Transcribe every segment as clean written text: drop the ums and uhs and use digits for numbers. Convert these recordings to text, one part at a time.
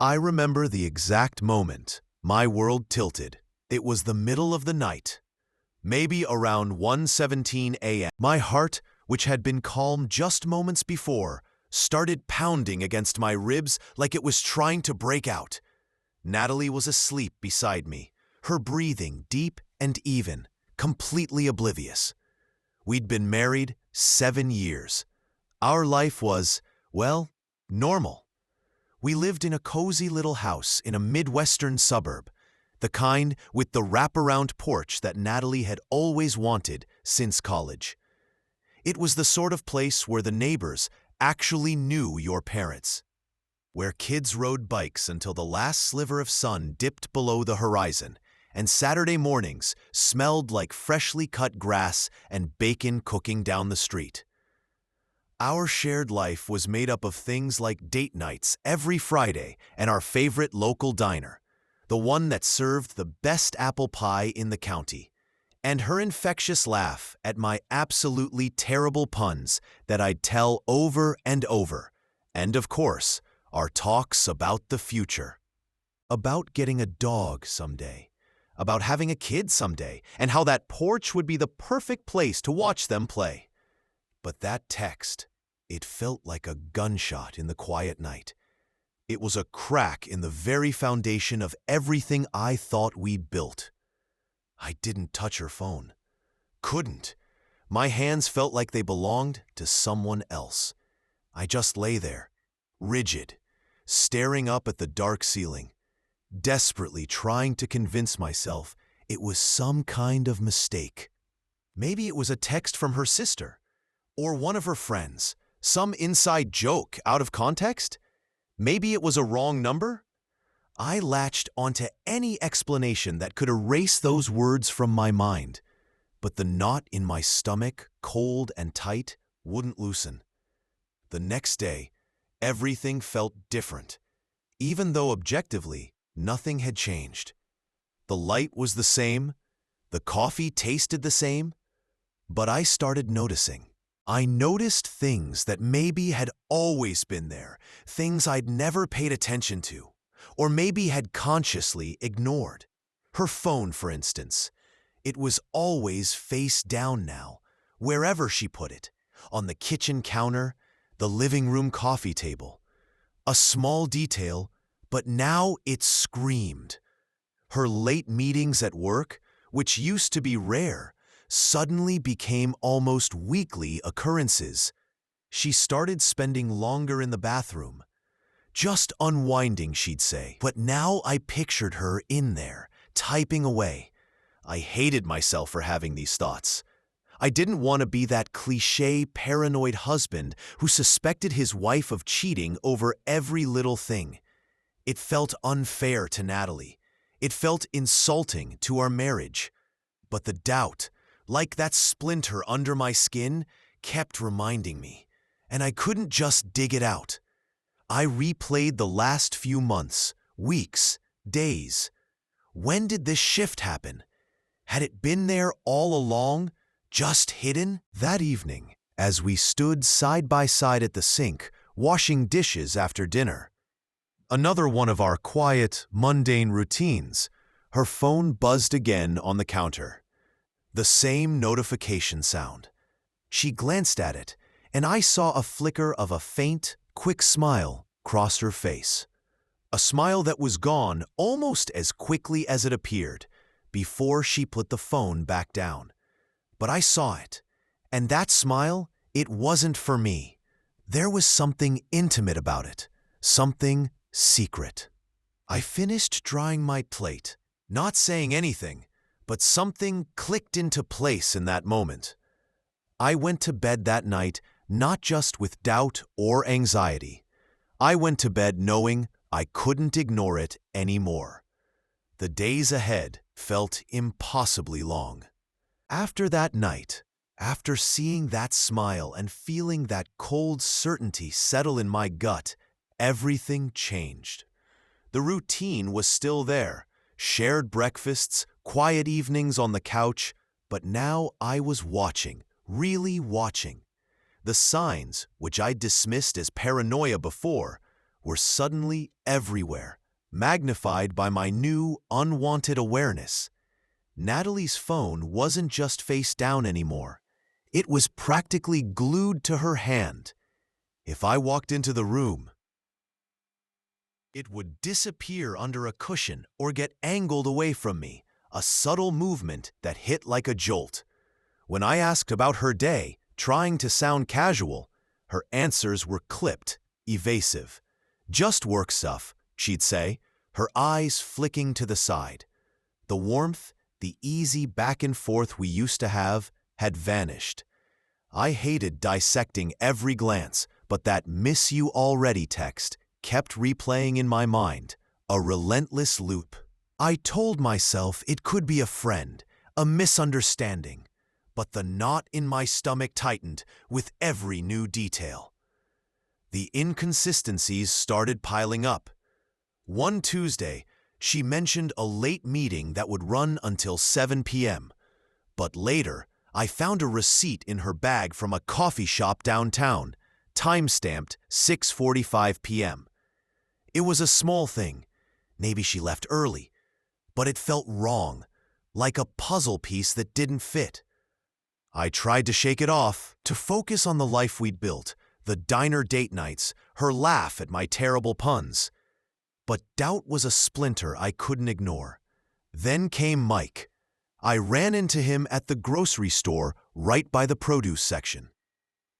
I remember the exact moment my world tilted. It was the middle of the night, maybe around 1:17 a.m. My heart, which had been calm just moments before, started pounding against my ribs like it was trying to break out. Natalie was asleep beside me, her breathing deep and even, completely oblivious. We'd been married 7 years. Our life was, well, normal. We lived in a cozy little house in a Midwestern suburb, the kind with the wraparound porch that Natalie had always wanted since college. It was the sort of place where the neighbors actually knew your parents, where kids rode bikes until the last sliver of sun dipped below the horizon, and Saturday mornings smelled like freshly cut grass and bacon cooking down the street. Our shared life was made up of things like date nights every Friday and our favorite local diner, the one that served the best apple pie in the county, and her infectious laugh at my absolutely terrible puns that I'd tell over and over, and of course, our talks about the future. About getting a dog someday, about having a kid someday, and how that porch would be the perfect place to watch them play. But that text, it felt like a gunshot in the quiet night. It was a crack in the very foundation of everything I thought we'd built. I didn't touch her phone. Couldn't. My hands felt like they belonged to someone else. I just lay there, rigid, staring up at the dark ceiling, desperately trying to convince myself it was some kind of mistake. Maybe it was a text from her sister, or one of her friends. Some inside joke out of context? Maybe it was a wrong number? I latched onto any explanation that could erase those words from my mind, but the knot in my stomach, cold and tight, wouldn't loosen. The next day, everything felt different, even though objectively, nothing had changed. The light was the same, the coffee tasted the same, but I started noticing. I noticed things that maybe had always been there, things I'd never paid attention to, or maybe had consciously ignored. Her phone, for instance. It was always face down now, wherever she put it, on the kitchen counter, the living room coffee table. A small detail, but now it screamed. Her late meetings at work, which used to be rare, suddenly became almost weekly occurrences. She started spending longer in the bathroom. Just unwinding, she'd say. But now I pictured her in there, typing away. I hated myself for having these thoughts. I didn't want to be that cliché, paranoid husband who suspected his wife of cheating over every little thing. It felt unfair to Natalie. It felt insulting to our marriage. But the doubt, like that splinter under my skin, kept reminding me, and I couldn't just dig it out. I replayed the last few months, weeks, days. When did this shift happen? Had it been there all along, just hidden? That evening, as we stood side by side at the sink, washing dishes after dinner, another one of our quiet, mundane routines, her phone buzzed again on the counter. The same notification sound. She glanced at it, and I saw a flicker of a faint, quick smile cross her face. A smile that was gone almost as quickly as it appeared, before she put the phone back down. But I saw it, and that smile, it wasn't for me. There was something intimate about it, something secret. I finished drying my plate, not saying anything, but something clicked into place in that moment. I went to bed that night not just with doubt or anxiety. I went to bed knowing I couldn't ignore it anymore. The days ahead felt impossibly long. After that night, after seeing that smile and feeling that cold certainty settle in my gut, everything changed. The routine was still there, shared breakfasts, quiet evenings on the couch, but now I was watching, really watching. The signs, which I dismissed as paranoia before, were suddenly everywhere, magnified by my new, unwanted awareness. Natalie's phone wasn't just face down anymore. It was practically glued to her hand. If I walked into the room, it would disappear under a cushion or get angled away from me, a subtle movement that hit like a jolt. When I asked about her day, trying to sound casual, her answers were clipped, evasive. "Just work stuff," she'd say, her eyes flicking to the side. The warmth, the easy back and forth we used to have, had vanished. I hated dissecting every glance, but that "miss you already" text kept replaying in my mind, a relentless loop. I told myself it could be a friend, a misunderstanding, but the knot in my stomach tightened with every new detail. The inconsistencies started piling up. One Tuesday, she mentioned a late meeting that would run until 7 p.m., but later, I found a receipt in her bag from a coffee shop downtown, time-stamped 6:45 p.m. It was a small thing. Maybe she left early, but it felt wrong, like a puzzle piece that didn't fit. I tried to shake it off, to focus on the life we'd built, the diner date nights, her laugh at my terrible puns. But doubt was a splinter I couldn't ignore. Then came Mike. I ran into him at the grocery store right by the produce section.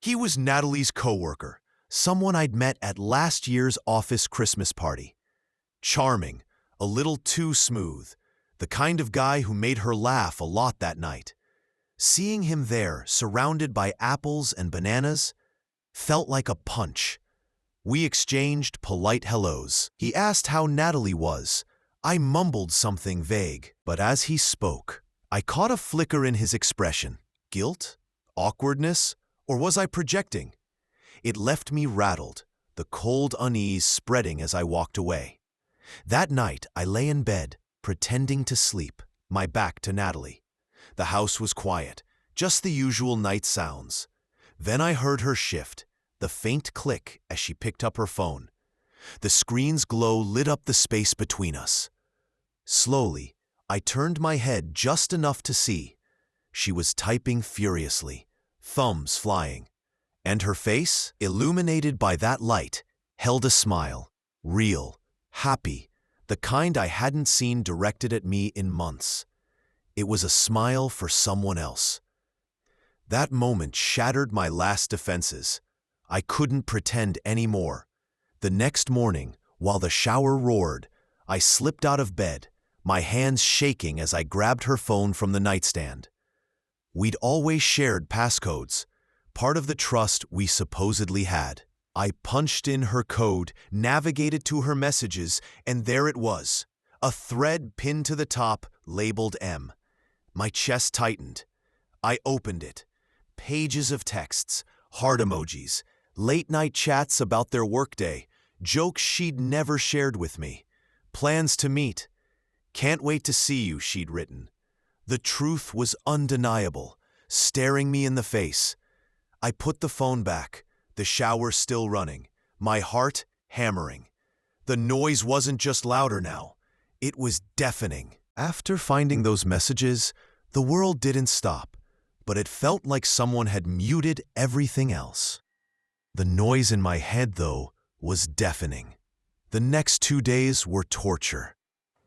He was Natalie's coworker, someone I'd met at last year's office Christmas party. Charming, a little too smooth, the kind of guy who made her laugh a lot that night. Seeing him there, surrounded by apples and bananas, felt like a punch. We exchanged polite hellos. He asked how Natalie was. I mumbled something vague, but as he spoke, I caught a flicker in his expression. Guilt? Awkwardness? Or was I projecting? It left me rattled, the cold unease spreading as I walked away. That night, I lay in bed, pretending to sleep, my back to Natalie. The house was quiet, just the usual night sounds. Then I heard her shift, the faint click as she picked up her phone. The screen's glow lit up the space between us. Slowly, I turned my head just enough to see. She was typing furiously, thumbs flying. And her face, illuminated by that light, held a smile, real, happy, the kind I hadn't seen directed at me in months. It was a smile for someone else. That moment shattered my last defenses. I couldn't pretend anymore. The next morning, while the shower roared, I slipped out of bed, my hands shaking as I grabbed her phone from the nightstand. We'd always shared passcodes, part of the trust we supposedly had. I punched in her code, navigated to her messages, and there it was, a thread pinned to the top, labeled M. My chest tightened. I opened it. Pages of texts, heart emojis, late-night chats about their workday, jokes she'd never shared with me, plans to meet. "Can't wait to see you," she'd written. The truth was undeniable, staring me in the face. I put the phone back, the shower still running, my heart hammering. The noise wasn't just louder now, it was deafening. After finding those messages, the world didn't stop, but it felt like someone had muted everything else. The noise in my head, though, was deafening. The next 2 days were torture.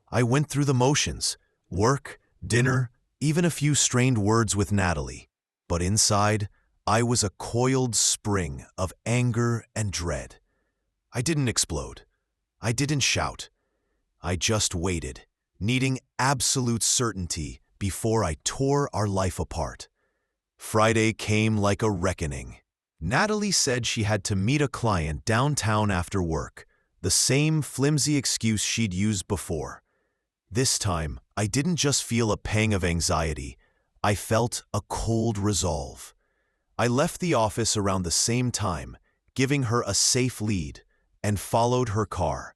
I went through the motions, work, dinner, even a few strained words with Natalie. But inside, I was a coiled spring of anger and dread. I didn't explode. I didn't shout. I just waited, needing absolute certainty before I tore our life apart. Friday came like a reckoning. Natalie said she had to meet a client downtown after work, the same flimsy excuse she'd used before. This time, I didn't just feel a pang of anxiety. I felt a cold resolve. I left the office around the same time, giving her a safe lead, and followed her car.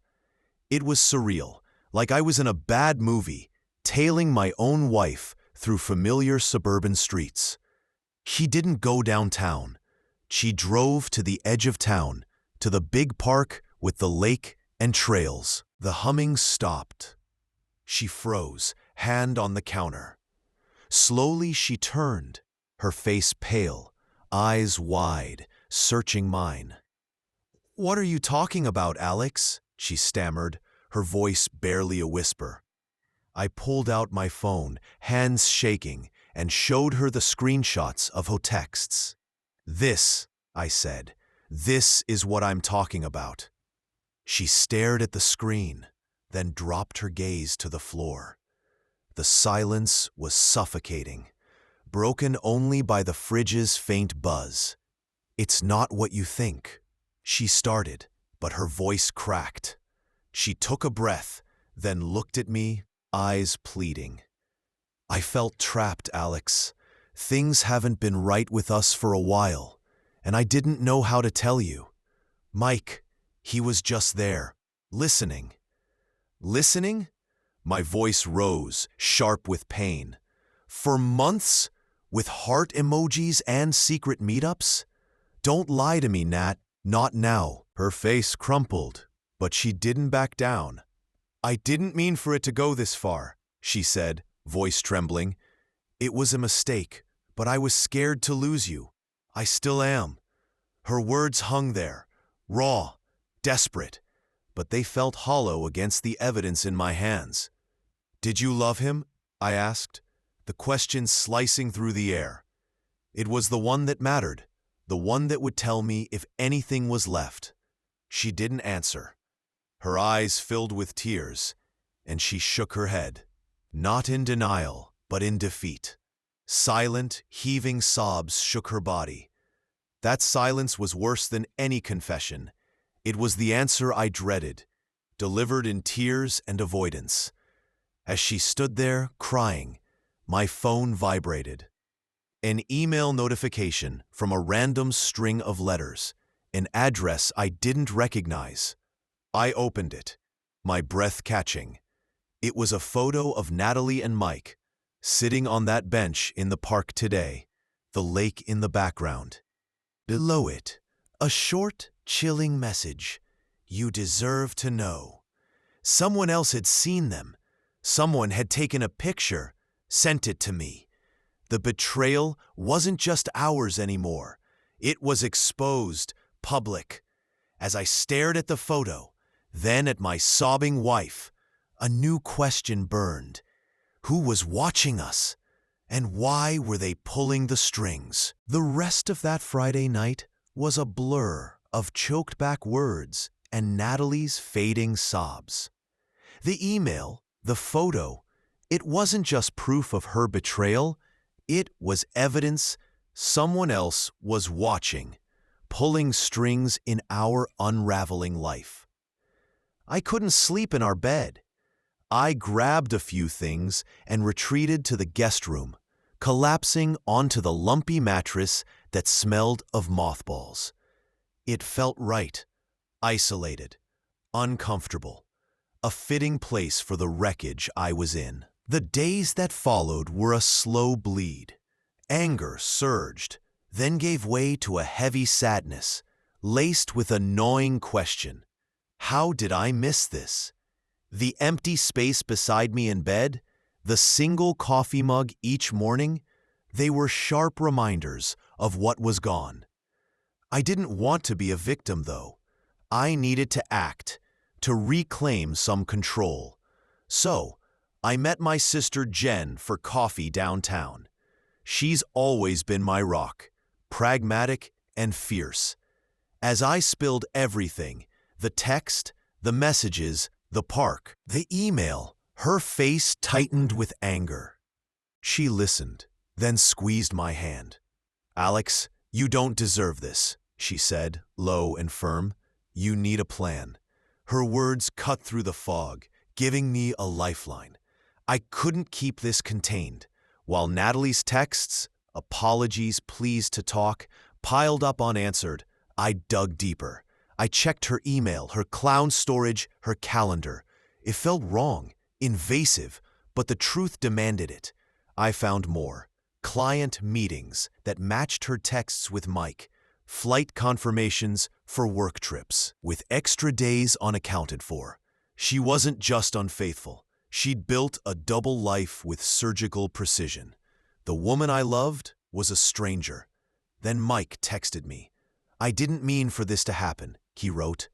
It was surreal, like I was in a bad movie, tailing my own wife through familiar suburban streets. She didn't go downtown. She drove to the edge of town, to the big park with the lake and trails. The humming stopped. She froze, hand on the counter. Slowly she turned, her face pale, eyes wide, searching mine. "What are you talking about, Alex?" she stammered, her voice barely a whisper. I pulled out my phone, hands shaking, and showed her the screenshots of her texts. "This," I said, "this is what I'm talking about." She stared at the screen, then dropped her gaze to the floor. The silence was suffocating, broken only by the fridge's faint buzz. "It's not what you think," she started, but her voice cracked. She took a breath, then looked at me, eyes pleading. "I felt trapped, Alex. Things haven't been right with us for a while, and I didn't know how to tell you. Mike, he was just there, listening." "Listening?" My voice rose, sharp with pain. "For months? With heart emojis and secret meetups? Don't lie to me, Nat. Not now." Her face crumpled, but she didn't back down. "I didn't mean for it to go this far," she said, voice trembling. "It was a mistake, but I was scared to lose you. I still am." Her words hung there, raw, desperate, but they felt hollow against the evidence in my hands. "Did you love him?" I asked, the question slicing through the air. It was the one that mattered, the one that would tell me if anything was left. She didn't answer. Her eyes filled with tears, and she shook her head, not in denial, but in defeat. Silent, heaving sobs shook her body. That silence was worse than any confession. It was the answer I dreaded, delivered in tears and avoidance. As she stood there, crying, my phone vibrated. An email notification from a random string of letters, an address I didn't recognize. I opened it, my breath catching. It was a photo of Natalie and Mike, sitting on that bench in the park today, the lake in the background. Below it, a short, chilling message. "You deserve to know." Someone else had seen them. Someone had taken a picture, sent it to me. The betrayal wasn't just ours anymore. It was exposed, public. As I stared at the photo, then at my sobbing wife, a new question burned. Who was watching us? And why were they pulling the strings? The rest of that Friday night was a blur of choked back words and Natalie's fading sobs. The email, the photo, it wasn't just proof of her betrayal, it was evidence someone else was watching, pulling strings in our unraveling life. I couldn't sleep in our bed. I grabbed a few things and retreated to the guest room, collapsing onto the lumpy mattress that smelled of mothballs. It felt right, isolated, uncomfortable, a fitting place for the wreckage I was in. The days that followed were a slow bleed. Anger surged, then gave way to a heavy sadness, laced with a gnawing question. How did I miss this? The empty space beside me in bed, the single coffee mug each morning, they were sharp reminders of what was gone. I didn't want to be a victim, though. I needed to act, to reclaim some control. So, I met my sister Jen for coffee downtown. She's always been my rock, pragmatic and fierce. As I spilled everything, the text, the messages, the park, the email, her face tightened with anger. She listened, then squeezed my hand. "Alex, you don't deserve this," she said, low and firm. "You need a plan." Her words cut through the fog, giving me a lifeline. I couldn't keep this contained. While Natalie's texts, apologies, pleas to talk, piled up unanswered, I dug deeper. I checked her email, her cloud storage, her calendar. It felt wrong, invasive, but the truth demanded it. I found more. Client meetings that matched her texts with Mike, flight confirmations for work trips, with extra days unaccounted for. She wasn't just unfaithful. She'd built a double life with surgical precision. The woman I loved was a stranger. Then Mike texted me. "I didn't mean for this to happen," he wrote.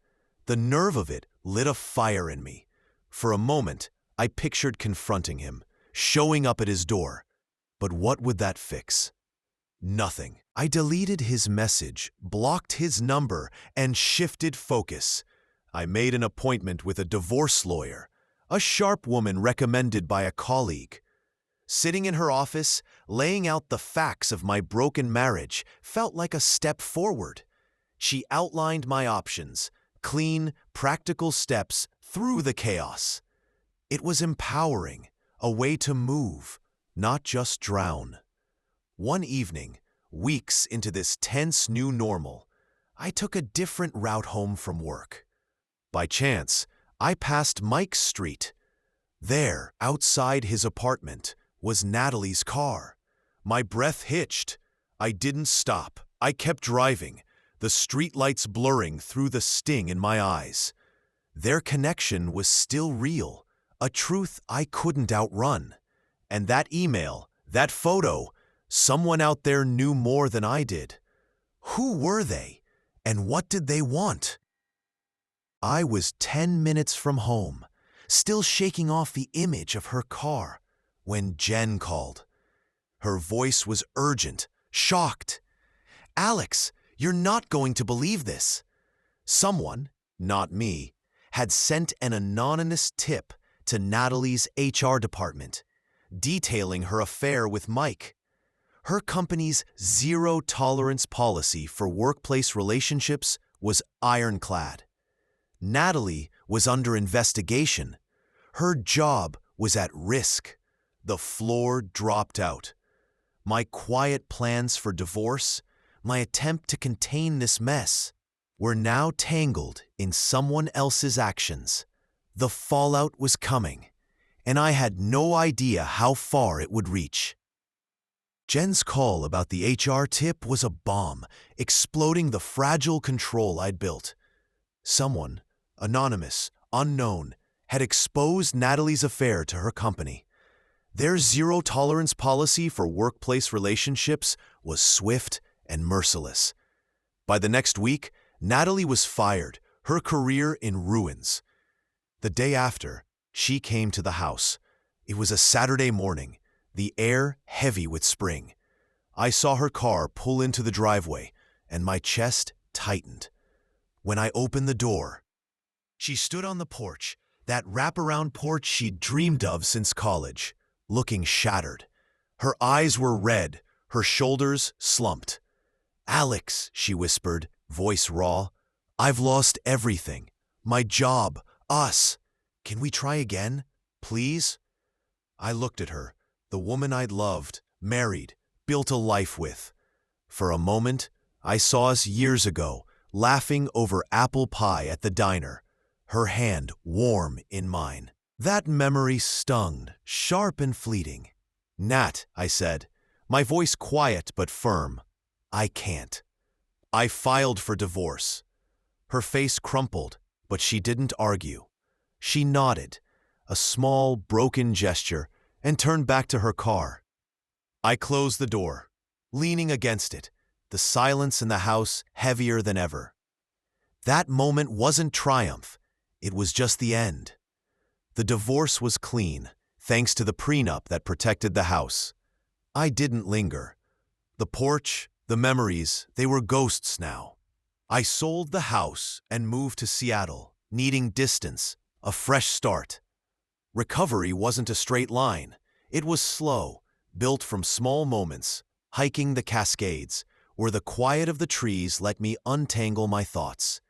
The nerve of it lit a fire in me. For a moment, I pictured confronting him, showing up at his door. But what would that fix? Nothing. I deleted his message, blocked his number, and shifted focus. I made an appointment with a divorce lawyer, a sharp woman recommended by a colleague. Sitting in her office, laying out the facts of my broken marriage felt like a step forward. She outlined my options, clean, practical steps through the chaos. It was empowering, a way to move, not just drown. One evening, weeks into this tense new normal, I took a different route home from work. By chance, I passed Mike's street. There, outside his apartment, was Natalie's car. My breath hitched. I didn't stop. I kept driving, the streetlights blurring through the sting in my eyes. Their connection was still real, a truth I couldn't outrun. And that email, that photo, someone out there knew more than I did. Who were they? And what did they want? I was 10 minutes from home, still shaking off the image of her car, when Jen called. Her voice was urgent, shocked. "Alex, you're not going to believe this." Someone, not me, had sent an anonymous tip to Natalie's HR department, detailing her affair with Mike. Her company's zero-tolerance policy for workplace relationships was ironclad. Natalie was under investigation. Her job was at risk. The floor dropped out. My quiet plans for divorce, my attempt to contain this mess, were now tangled in someone else's actions. The fallout was coming, and I had no idea how far it would reach. Jen's call about the HR tip was a bomb, exploding the fragile control I'd built. Someone, anonymous, unknown, had exposed Natalie's affair to her company. Their zero-tolerance policy for workplace relationships was swift and merciless. By the next week, Natalie was fired, her career in ruins. The day after, she came to the house. It was a Saturday morning, the air heavy with spring. I saw her car pull into the driveway, and my chest tightened. When I opened the door, she stood on the porch, that wraparound porch she'd dreamed of since college, looking shattered. Her eyes were red, her shoulders slumped. "Alex," she whispered, voice raw, "I've lost everything. My job, us. Can we try again, please?" I looked at her, the woman I'd loved, married, built a life with. For a moment, I saw us years ago, laughing over apple pie at the diner, her hand warm in mine. That memory stung, sharp and fleeting. "Nat," I said, my voice quiet but firm, "I can't." I filed for divorce. Her face crumpled, but she didn't argue. She nodded, a small, broken gesture, and turned back to her car. I closed the door, leaning against it, the silence in the house heavier than ever. That moment wasn't triumph, it was just the end. The divorce was clean, thanks to the prenup that protected the house. I didn't linger. The porch, the memories, they were ghosts now. I sold the house and moved to Seattle, needing distance, a fresh start. Recovery wasn't a straight line. It was slow, built from small moments, hiking the Cascades, where the quiet of the trees let me untangle my thoughts.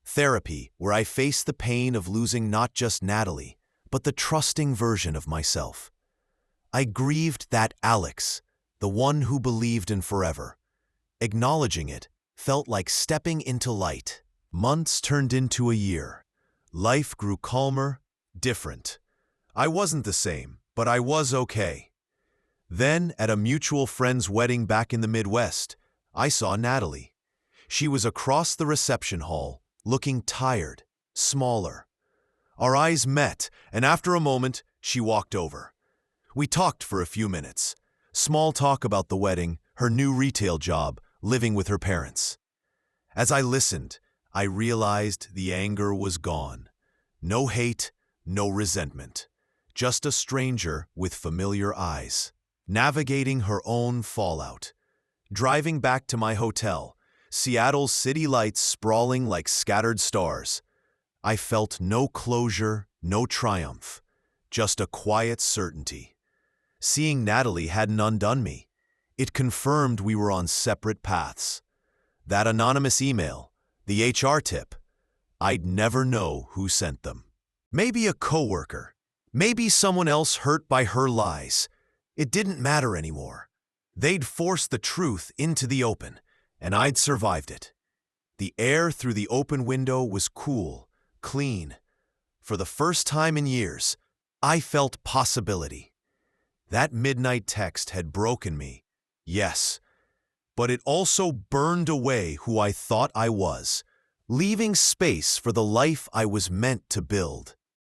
Therapy, where I faced the pain of losing not just Natalie, but the trusting version of myself. I grieved that Alex, the one who believed in forever. Acknowledging it felt like stepping into light. Months turned into a year. Life grew calmer, different. I wasn't the same, but I was okay. Then, at a mutual friend's wedding back in the Midwest, I saw Natalie. She was across the reception hall, looking tired, smaller. Our eyes met, and after a moment, she walked over. We talked for a few minutes. Small talk about the wedding, her new retail job, living with her parents. As I listened, I realized the anger was gone. No hate, no resentment. Just a stranger with familiar eyes, navigating her own fallout. Driving back to my hotel, Seattle's city lights sprawling like scattered stars. I felt no closure, no triumph, just a quiet certainty. Seeing Natalie hadn't undone me. It confirmed we were on separate paths. That anonymous email, the HR tip, I'd never know who sent them. Maybe a coworker, maybe someone else hurt by her lies. It didn't matter anymore. They'd forced the truth into the open, and I'd survived it. The air through the open window was cool, clean. For the first time in years, I felt possibility. That midnight text had broken me, yes, but it also burned away who I thought I was, leaving space for the life I was meant to build.